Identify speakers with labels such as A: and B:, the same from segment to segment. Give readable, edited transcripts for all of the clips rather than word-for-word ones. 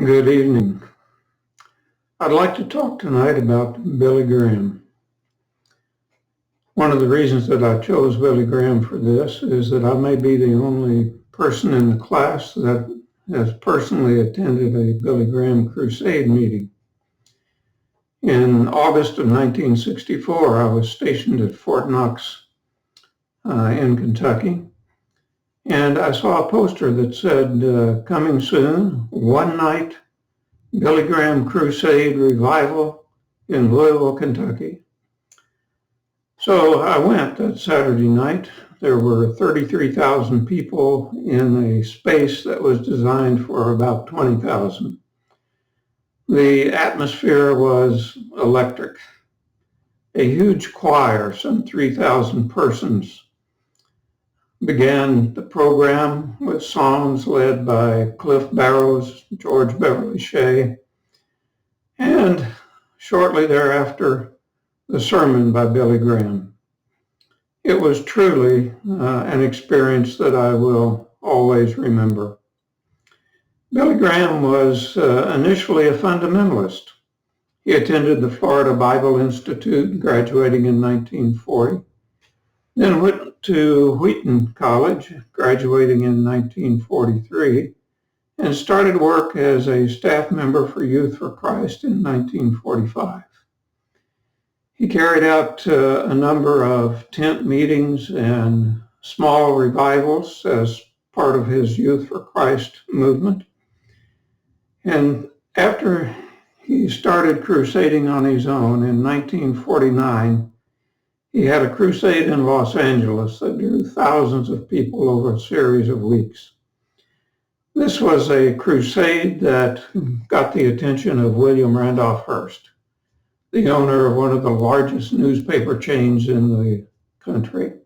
A: Good evening. I'd like to talk tonight about Billy Graham. One of the reasons that I chose Billy Graham for this is that I may be the only person in the class that has personally attended a Billy Graham crusade meeting. In August of 1964, I was stationed at Fort Knox in Kentucky, and I saw a poster that said, coming soon, one night, Billy Graham Crusade Revival in Louisville, Kentucky. So I went that Saturday night. There were 33,000 people in a space that was designed for about 20,000. The atmosphere was electric. A huge choir, some 3,000 persons, began the program with songs led by Cliff Barrows, George Beverly Shea, and shortly thereafter, the sermon by Billy Graham. It was truly an experience that I will always remember. Billy Graham was initially a fundamentalist. He attended the Florida Bible Institute, graduating in 1940, then went to Wheaton College, graduating in 1943, and started work as a staff member for Youth for Christ in 1945. He carried out a number of tent meetings and small revivals as part of his Youth for Christ movement. And after he started crusading on his own in 1949, he had a crusade in Los Angeles that drew thousands of people over a series of weeks. This was a crusade that got the attention of William Randolph Hearst, the owner of one of the largest newspaper chains in the country.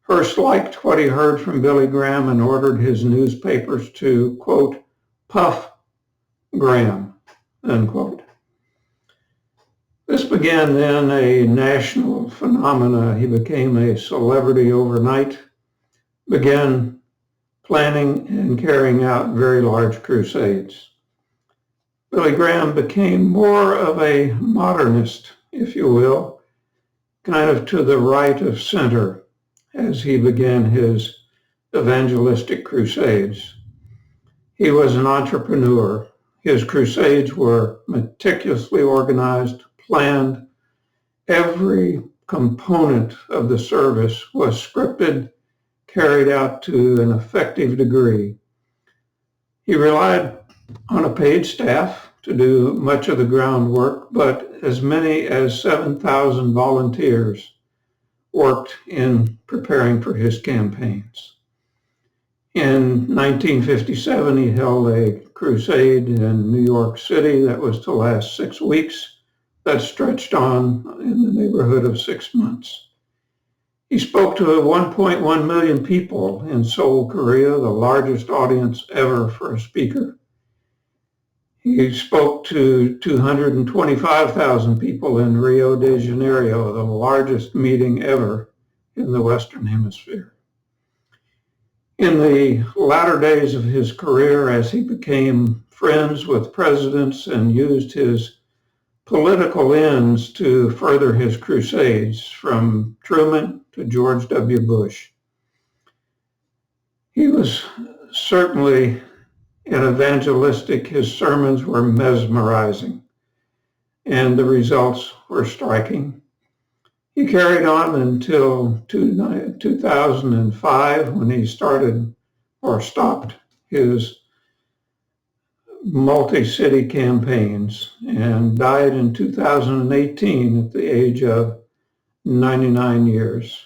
A: Hearst liked what he heard from Billy Graham and ordered his newspapers to, quote, puff Graham, unquote. This began then a national phenomena. He became a celebrity overnight, began planning and carrying out very large crusades. Billy Graham became more of a modernist, if you will, kind of to the right of center as he began his evangelistic crusades. He was an entrepreneur. His crusades were meticulously organized, planned. Every component of the service was scripted, carried out to an effective degree. He relied on a paid staff to do much of the groundwork, but as many as 7,000 volunteers worked in preparing for his campaigns. In 1957, he held a crusade in New York City that was to last 6 weeks, that stretched on in the neighborhood of 6 months. He spoke to 1.1 million people in Seoul, Korea, the largest audience ever for a speaker. He spoke to 225,000 people in Rio de Janeiro, the largest meeting ever in the Western Hemisphere. In the latter days of his career, as he became friends with presidents and used his political ends to further his crusades, from Truman to George W. Bush, he was certainly an evangelistic. His sermons were mesmerizing, and the results were striking. He carried on until 2005 when he started or stopped his multi-city campaigns and died in 2018 at the age of 99 years.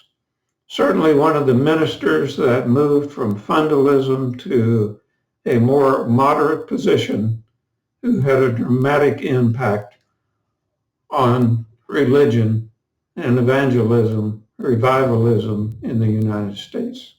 A: Certainly one of the ministers that moved from fundamentalism to a more moderate position, who had a dramatic impact on religion and evangelism, revivalism in the United States.